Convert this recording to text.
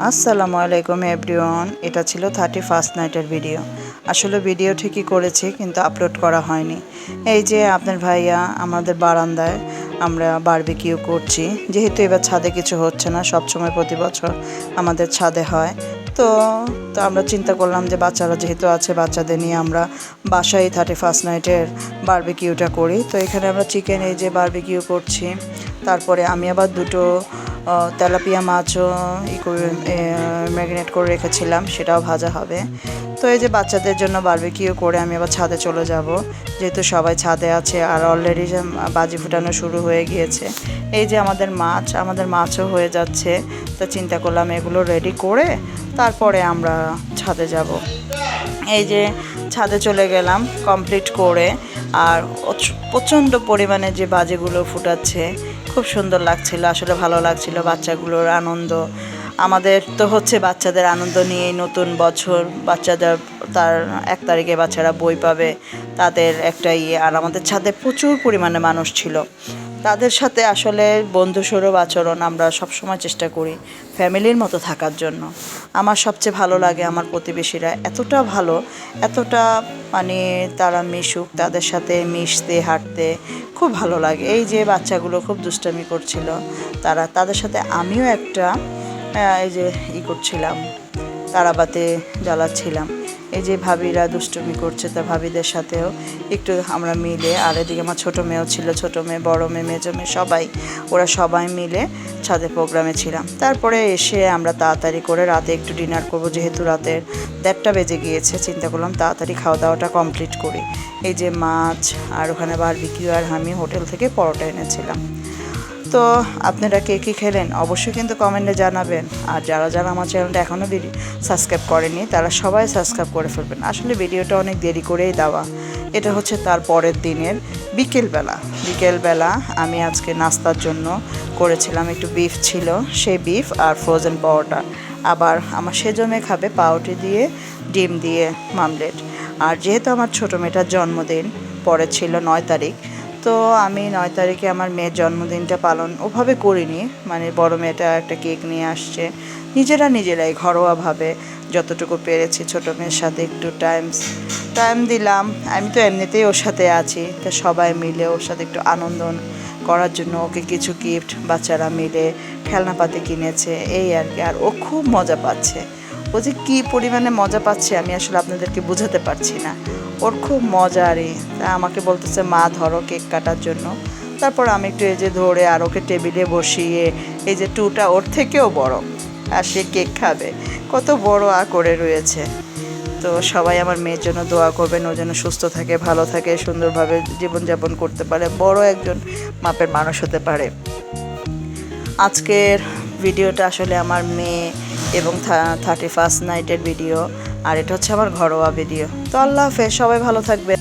আসসালামু আলাইকুম এভরিওয়ান। এটা ছিল 31st নাইটের ভিডিও। আসলে ভিডিও ঠিকই করেছি কিন্তু আপলোড করা হয়নি। এই যে আপনার ভাইয়া আমাদের বারান্দায় আমরা বারবিকিউ করছি, যেহেতু এবার ছাদে কিছু হচ্ছে না, সবসময় প্রতি বছর আমাদের ছাদে হয়। তো তো আমরা চিন্তা করলাম যে বাচ্চারা যেহেতু আছে, বাচ্চাদের নিয়ে আমরা বাসায় 31st নাইটের বারবিকিউটা করি। তো এখানে আমরা চিকেন এই যে বারবিকিউ করছি। তারপরে আমি আবার দুটো তেলাপিয়া মাছও ম্যারিনেট করে রেখেছিলাম, সেটাও ভাজা হবে। তো এই যে বাচ্চাদের জন্য বারবিকিউ করে আমি আবার ছাদে চলে যাব, যেহেতু সবাই ছাদে আছে আর অলরেডি বাজি ফুটানো শুরু হয়ে গিয়েছে। এই যে আমাদের মাছও হয়ে যাচ্ছে। তো চিন্তা করলাম এগুলো রেডি করে তারপরে আমরা ছাদে যাব। এই যে ছাদে চলে গেলাম কমপ্লিট করে, আর প্রচণ্ড পরিমাণে যে বাজিগুলো ফুটাচ্ছে, খুব সুন্দর লাগছিল, আসলে ভালো লাগছিল। বাচ্চাগুলোর আনন্দ, আমাদের তো হচ্ছে বাচ্চাদের আনন্দ নিয়েই নতুন বছর। বাচ্চাদের তার 1 তারিখে বাচ্চারা বই পাবে, তাদের একটা আর আমাদের ছাদে প্রচুর পরিমাণে মানুষ ছিল। তাদের সাথে আসলে বন্ধুসুলভ আচরণ আমরা সবসময় চেষ্টা করি ফ্যামিলির মতো থাকার জন্য। আমার সবচেয়ে ভালো লাগে আমার প্রতিবেশীরা এতটা ভালো, এতটা মানে তারা মিশুক, তাদের সাথে মিশতে হাঁটতে খুব ভালো লাগে। এই যে বাচ্চাগুলো খুব দুষ্টামি করছিল, তাদের সাথে আমিও একটা এই যে করছিলাম, তারাবাতি জ্বালাচ্ছিলাম। এই যে ভাবিরা দুষ্টুমি করছে, তা ভাবিদের সাথেও একটু আমরা মিলে, আর এদিকে আমার ছোটো মেয়েও ছিল, ছোটো মেয়ে, বড়ো মেয়ে, মেজো মেয়ে, ওরা সবাই মিলে ছাদে প্রোগ্রামে ছিলাম। তারপরে এসে আমরা তাড়াতাড়ি করে রাতে একটু ডিনার করব, যেহেতু রাতের 1:30 বেজে গিয়েছে। চিন্তা করলাম তাড়াতাড়ি খাওয়া দাওয়াটা কমপ্লিট করি। এই যে মাছ আর ওখানে বারবিকিউ, আর আমি হোটেল থেকে পরোটা এনেছিলাম। তো আপনারা কে কী খেলেন অবশ্যই কিন্তু কমেন্টে জানাবেন। আর যারা আমার চ্যানেলটা এখনও সাবস্ক্রাইব করেনি, তারা সবাই সাবস্ক্রাইব করে ফেলবেন। আসলে ভিডিওটা অনেক দেরি করেই দেওয়া। এটা হচ্ছে তার পরের দিনের বিকেলবেলা আমি আজকে নাস্তার জন্য করেছিলাম, একটু বিফ ছিল, সেই বিফ আর ফ্রোজেন পরোটা। আবার আমার সেজমে খাবে পাউরুটি দিয়ে, ডিম দিয়ে মামলেট। আর যেহেতু আমার ছোটো মেয়েটার জন্মদিন পরে ছিল 9 তারিখ, তো আমি 9 তারিখে আমার মেয়ের জন্মদিনটা পালন ওভাবে করিনি। মানে বড় মেয়েটা একটা কেক নিয়ে আসছে, নিজেরাই ঘরোয়াভাবে যতটুকু পেরেছি ছোটো মেয়ের সাথে একটু টাইম দিলাম। আমি তো এমনিতেই ওর সাথে আছি, তো সবাই মিলে ওর সাথে একটু আনন্দ করার জন্য ওকে কিছু গিফট বাচ্চারা মিলে খেলনাপাতি কিনেছে, এই আর কি। আর ও খুব মজা পাচ্ছে। ও যে কী পরিমাণে মজা পাচ্ছে আমি আসলে আপনাদেরকে বোঝাতে পারছি না। ওর খুব মজা, রে তা আমাকে বলতেছে মা ধরো কেক কাটার জন্য। তারপর আমি একটু এই যে ধরে আর ওকে টেবিলে বসিয়ে, এই যে টুটা ওর থেকেও বড়, আর সে কেক খাবে, কত বড় করে রয়েছে। তো সবাই আমার মেয়ের জন্য দোয়া করবেন, ও যেন সুস্থ থাকে, ভালো থাকে, সুন্দরভাবে জীবনযাপন করতে পারে, বড় একজন মাপের মানুষ হতে পারে। আজকের ভিডিওটা আসলে আমার মেয়ে এবং 31st নাইটের ভিডিও, আর এটা হচ্ছে আমার ঘরোয়া ভিডিও। তো আল্লাহ হাফেজ, সবাই ভালো থাকবে।